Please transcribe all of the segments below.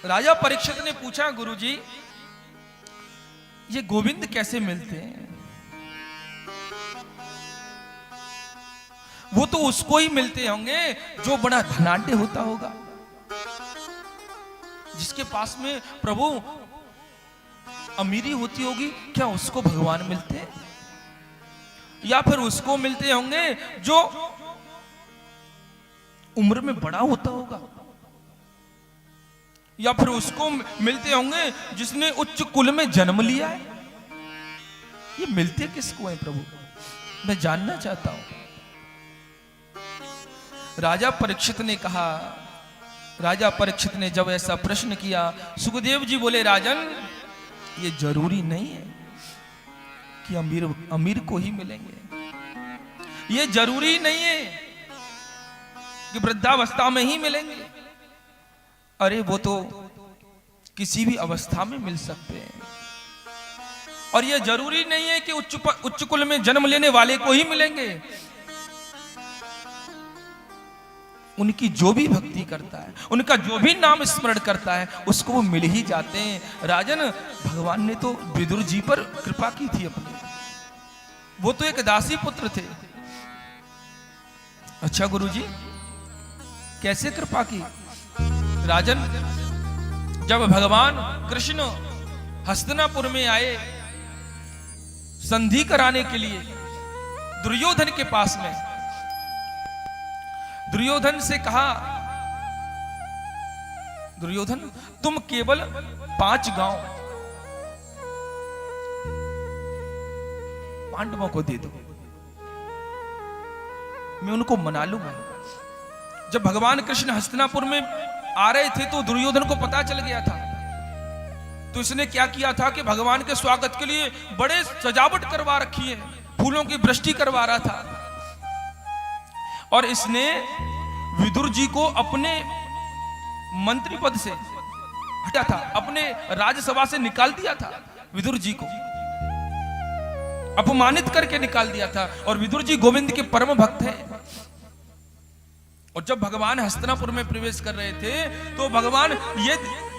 राजा परीक्षित ने पूछा, गुरुजी ये गोविंद कैसे मिलते हैं? वो तो उसको ही मिलते होंगे जो बड़ा धनाढ्य होता होगा, जिसके पास में प्रभु अमीरी होती होगी। क्या उसको भगवान मिलते हैं? या फिर उसको मिलते होंगे जो उम्र में बड़ा होता होगा, या फिर उसको मिलते होंगे जिसने उच्च कुल में जन्म लिया है। ये मिलते किसको है प्रभु, मैं जानना चाहता हूं। राजा परीक्षित ने कहा, राजा परीक्षित ने जब ऐसा प्रश्न किया, सुखदेव जी बोले, राजन ये जरूरी नहीं है कि अमीर को ही मिलेंगे। ये जरूरी नहीं है कि वृद्धावस्था में ही मिलेंगे। अरे वो तो किसी भी अवस्था में मिल सकते हैं। और ये जरूरी नहीं है कि उच्च कुल में जन्म लेने वाले को ही मिलेंगे। उनकी जो भी भक्ति करता है, उनका जो भी नाम स्मरण करता है, उसको वो मिल ही जाते हैं। राजन, भगवान ने तो विदुर जी पर कृपा की थी अपनी। वो तो एक दासी पुत्र थे। अच्छा गुरुजी, कैसे कृपा की? राजन, जब भगवान कृष्ण हस्तिनापुर में आए संधि कराने के लिए दुर्योधन के पास में, दुर्योधन से कहा, दुर्योधन तुम केवल 5 गांव पांडवों को दे दो, मैं उनको मना लूंगा। जब भगवान कृष्ण हस्तिनापुर में आ रहे थे तो दुर्योधन को पता चल गया था। तो इसने क्या किया था कि भगवान के स्वागत के लिए बड़े सजावट करवा रखी है, फूलों की वृष्टि करवा रहा था। और इसने विदुर जी को अपने मंत्री पद से हटा था, अपने राज्यसभा से निकाल दिया था। विदुर जी को अपमानित करके निकाल दिया था। और विदुर जी गोविंद के परम भक्त हैं। और जब भगवान हस्तिनापुर में प्रवेश कर रहे थे तो भगवान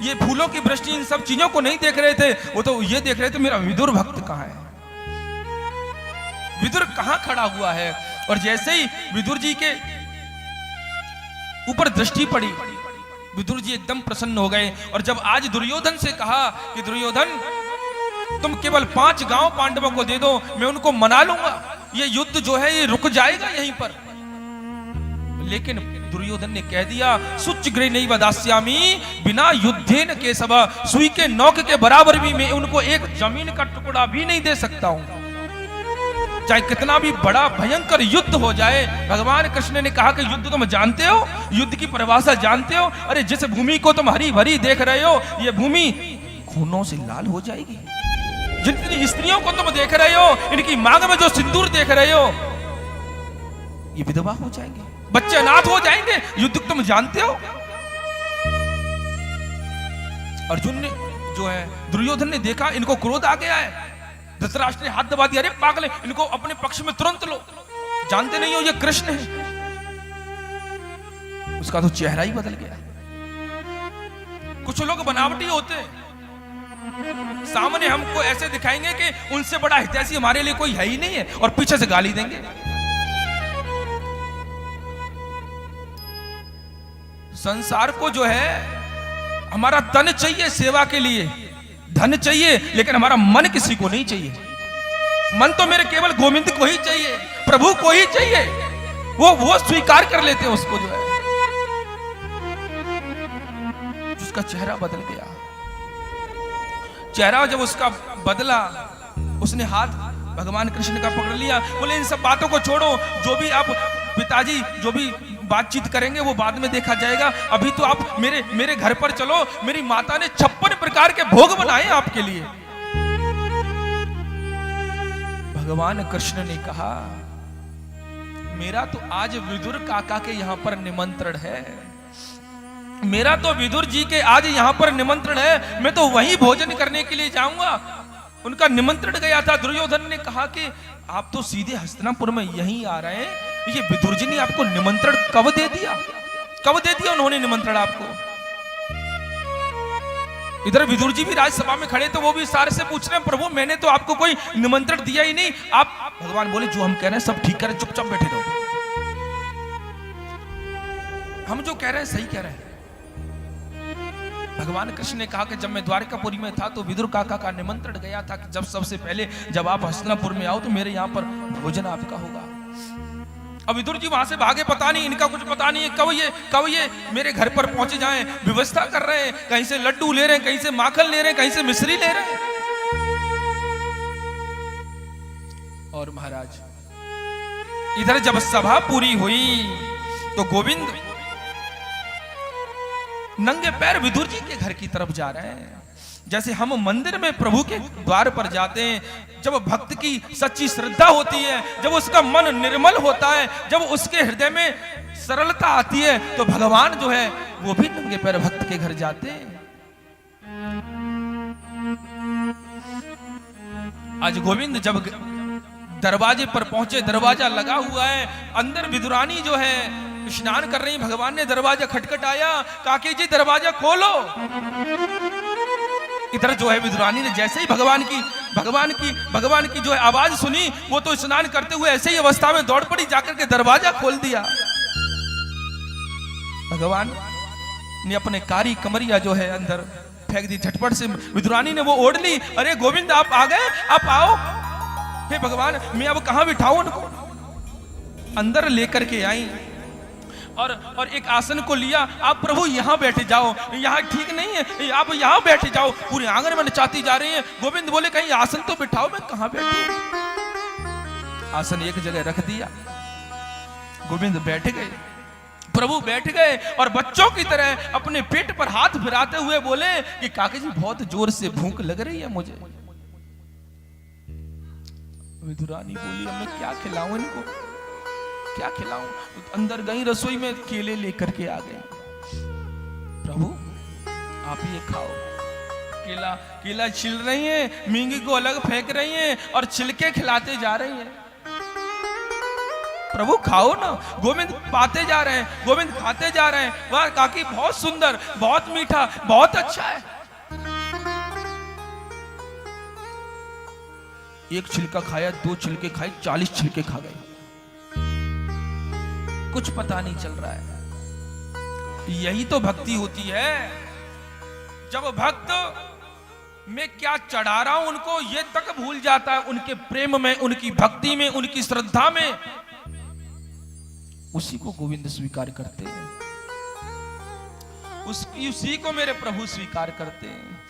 ये फूलों की वृष्टि, इन सब चीजों को नहीं देख रहे थे। वो तो ये देख रहे थे मेरा विदुर भक्त कहां है, विदुर कहां खड़ा हुआ है। और जैसे ही विदुर जी के ऊपर दृष्टि पड़ी, विदुर जी एकदम प्रसन्न हो गए। और जब आज दुर्योधन से कहा कि दुर्योधन तुम केवल 5 गांव पांडवों को दे दो, मैं उनको मना लूंगा, ये युद्ध जो है ये रुक जाएगा यहीं पर। लेकिन दुर्योधन ने कह दिया, सुच गृह नहीं वदास्यामी बिना युद्धेन केशव, सुई के नोक के बराबर भी मैं उनको एक जमीन का टुकड़ा भी नहीं दे सकता हूं, चाहे कितना भी बड़ा भयंकर युद्ध हो जाए। भगवान कृष्ण ने कहा कि युद्ध तुम जानते हो, युद्ध की परिभाषा जानते हो? अरे जिस भूमि को तुम हरी भरी देख रहे हो, ये भूमि खूनों से लाल हो जाएगी। जितनी स्त्रियों को तुम देख रहे हो, इनकी मांग में जो सिंदूर देख रहे हो, ये विधवा हो जाएंगे, बच्चे अनाथ हो जाएंगे। युद्ध तुम जानते हो? अर्जुन ने जो है, दुर्योधन ने देखा इनको क्रोध आ गया है। धृतराष्ट्र ने हाथ दबा दिया, अरे पागल, इनको अपने पक्ष में तुरंत लो, जानते नहीं हो ये कृष्ण है। उसका तो चेहरा ही बदल गया। कुछ लोग बनावटी होते हैं, सामने हमको ऐसे दिखाएंगे कि उनसे बड़ा हितैषी हमारे लिए कोई है ही नहीं है, और पीछे से गाली देंगे। संसार को जो है हमारा तन चाहिए सेवा के लिए, धन चाहिए, लेकिन हमारा मन किसी को नहीं चाहिए। मन तो मेरे केवल गोविंद को ही चाहिए, प्रभु को ही चाहिए। वो स्वीकार कर लेते हैं उसको, जो है उसका चेहरा बदल गया। चेहरा जब उसका बदला, उसने हाथ भगवान कृष्ण का पकड़ लिया, बोले इन सब बातों को छोड़ो, जो भी आप पिताजी जो भी बातचीत करेंगे वो बाद में देखा जाएगा। अभी तो आप मेरे घर पर चलो, मेरी माता ने 56 प्रकार के भोग बनाए आपके लिए। भगवान कृष्ण ने कहा, मेरा तो आज विदुर काका के यहां पर निमंत्रण है, मेरा तो विदुर जी के आज यहां पर निमंत्रण है, मैं तो वहीं भोजन करने के लिए जाऊंगा। उनका निमंत्रण गया था। दुर्योधन ने कहा कि आप तो सीधे हस्तिनापुर में यहीं आ रहे हैं, ये विदुर जी ने आपको निमंत्रण कब दे दिया? कब दे दिया उन्होंने निमंत्रण आपको? इधर विदुर जी भी राजसभा में खड़े, तो वो भी सारे से पूछ रहे हैं, प्रभु मैंने तो आपको कोई निमंत्रण दिया ही नहीं। आप भगवान बोले जो हम कह रहे हैं सब ठीक करें, चुपचाप बैठे रहो, हम जो कह रहे हैं सही कह रहे हैं। भगवान कृष्ण ने कहा कि जब मैं द्वारकापुरी में था तो विदुर काका का निमंत्रण गया था कि जब सबसे पहले जब आप हस्तिनापुर में आओ तो मेरे यहाँ पर भोजन आपका होगा। अब विदुर जी वहां से भागे, पता नहीं इनका कुछ पता नहीं है कब ये मेरे घर पर पहुंचे जाएं, व्यवस्था कर रहे हैं, कहीं से लड्डू ले रहे हैं, कहीं से माखन ले रहे हैं, कहीं से मिश्री ले रहे हैं। और महाराज इधर जब सभा पूरी हुई तो गोविंद नंगे पैर विदुर जी के घर की तरफ जा रहे हैं। जैसे हम मंदिर में प्रभु के द्वार पर जाते हैं, जब भक्त की सच्ची श्रद्धा होती है, जब उसका मन निर्मल होता है, जब उसके हृदय में सरलता आती है, तो भगवान जो है वो भी नंगे पैर भक्त के घर जाते हैं। आज गोविंद जब दरवाजे पर पहुंचे, दरवाजा लगा हुआ है, अंदर विदुरानी जो है स्नान कर रही, भगवान ने दरवाजा खटखटाया, काकी जी दरवाजा खोलो। इधर जो है विदुरानी ने जैसे ही भगवान की जो है आवाज सुनी, वो तो स्नान करते हुए ऐसे ही अवस्था में दौड़ पड़ी, जाकर के दरवाजा खोल दिया। भगवान ने अपने कारी कमरिया जो है अंदर फेंक दी, झटपट से विदुरानी ने वो ओढ़ ली। अरे गोविंद आप आ गए, आप आओ। हे भगवान मैं अब कहां बिठाऊं उनको? अंदर लेकर के आई और एक आसन को लिया। आप प्रभु यहाँ बैठे जाओ, यहाँ ठीक नहीं है, आप यहाँ बैठे जाओ। पूरे आंगन में नचाती जा रही है। गोविंद बोले कहीं आसन तो बिठाओ, मैं कहाँ बैठूं? आसन एक जगह रख दिया, गोविंद बैठ गए, प्रभु बैठ गए और बच्चों की तरह अपने पेट पर हाथ फिराते हुए बोले कि काका जी बहुत जोर से भूख लग रही है मुझे। विदुरानी बोली अब मैं क्या खिलाऊं इनको, क्या खिलाऊं? अंदर गई रसोई में, केले लेकर के आ गए। प्रभु आप ये खाओ। केला छिल रही हैं, मूंगी को अलग फेंक रही हैं और छिलके खिलाते जा रही हैं। प्रभु खाओ ना। गोविंद पाते जा रहे हैं, गोविंद खाते जा रहे हैं। वाह काकी बहुत सुंदर, बहुत मीठा, बहुत अच्छा है। एक छिलका खाया, 2 छिलके खाए, 40 छिलके खा गए। कुछ पता नहीं चल रहा है। यही तो भक्ति होती है, जब भक्त मैं क्या चढ़ा रहा हूं उनको ये तक भूल जाता है। उनके प्रेम में, उनकी भक्ति में, उनकी श्रद्धा में, उसी को गोविंद स्वीकार करते हैं, उसी को मेरे प्रभु स्वीकार करते हैं।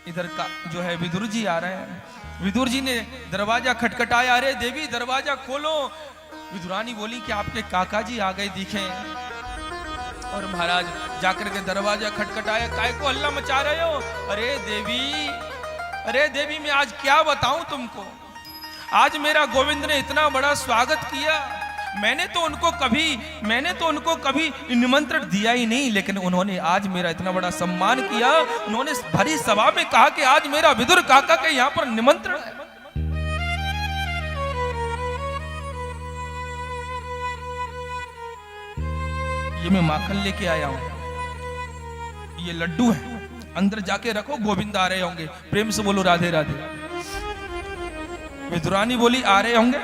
इधर का जो है विदुर जी आ रहे हैं। विदुर जी ने दरवाजा खटखटाया, अरे देवी दरवाजा खोलो। विदुरानी बोली कि आपके काका जी आ गए दिखे। और महाराज जाकर के दरवाजा खटखटाया, काय को हल्ला मचा रहे हो? अरे देवी मैं आज क्या बताऊं तुमको, आज मेरा गोविंद ने इतना बड़ा स्वागत किया। मैंने तो उनको कभी निमंत्रण दिया ही नहीं, लेकिन उन्होंने आज मेरा इतना बड़ा सम्मान किया। उन्होंने भरी सभा में कहा कि आज मेरा विदुर काका के यहाँ पर निमंत्रण है। ये मैं माखन लेके आया हूं, ये लड्डू है, अंदर जाके रखो, गोविंद आ रहे होंगे। प्रेम से बोलो राधे राधे। विदुरानी बोली आ रहे होंगे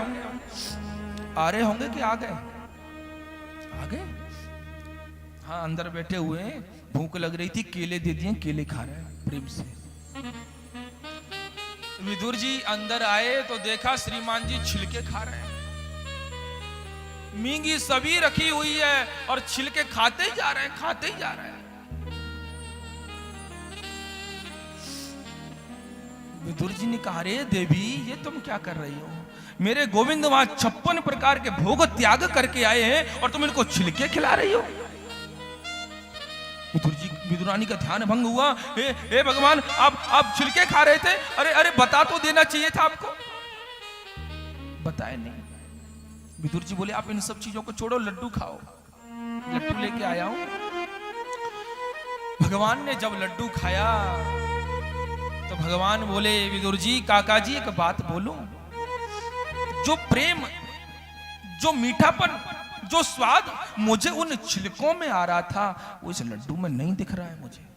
कि आ गए? हाँ अंदर बैठे हुए हैं, भूख लग रही थी, केले दे दिए, केले खा रहे हैं प्रेम से। विदुर जी अंदर आए तो देखा श्रीमान जी छिलके खा रहे हैं। मूंगी सभी रखी हुई है और छिलके खाते ही जा रहे हैं। विदुर जी ने कहा, रे देवी ये तुम क्या कर रही हो? मेरे गोविंद वहां 56 प्रकार के भोग त्याग करके आए हैं और तुम इनको छिलके खिला रही हो। विदुरानी का ध्यान भंग हुआ। हे भगवान आप छिलके खा रहे थे? अरे बता तो देना चाहिए था आपको, बताए नहीं। विदुर जी बोले आप इन सब चीजों को छोड़ो, लड्डू खाओ। लड्डू लेके आया हूं। भगवान ने जब लड्डू खाया तो भगवान बोले, विदुर जी काका जी एक बात बोलूं, जो प्रेम, जो मीठापन, जो स्वाद मुझे उन छिलकों में आ रहा था वो इस लड्डू में नहीं दिख रहा है मुझे।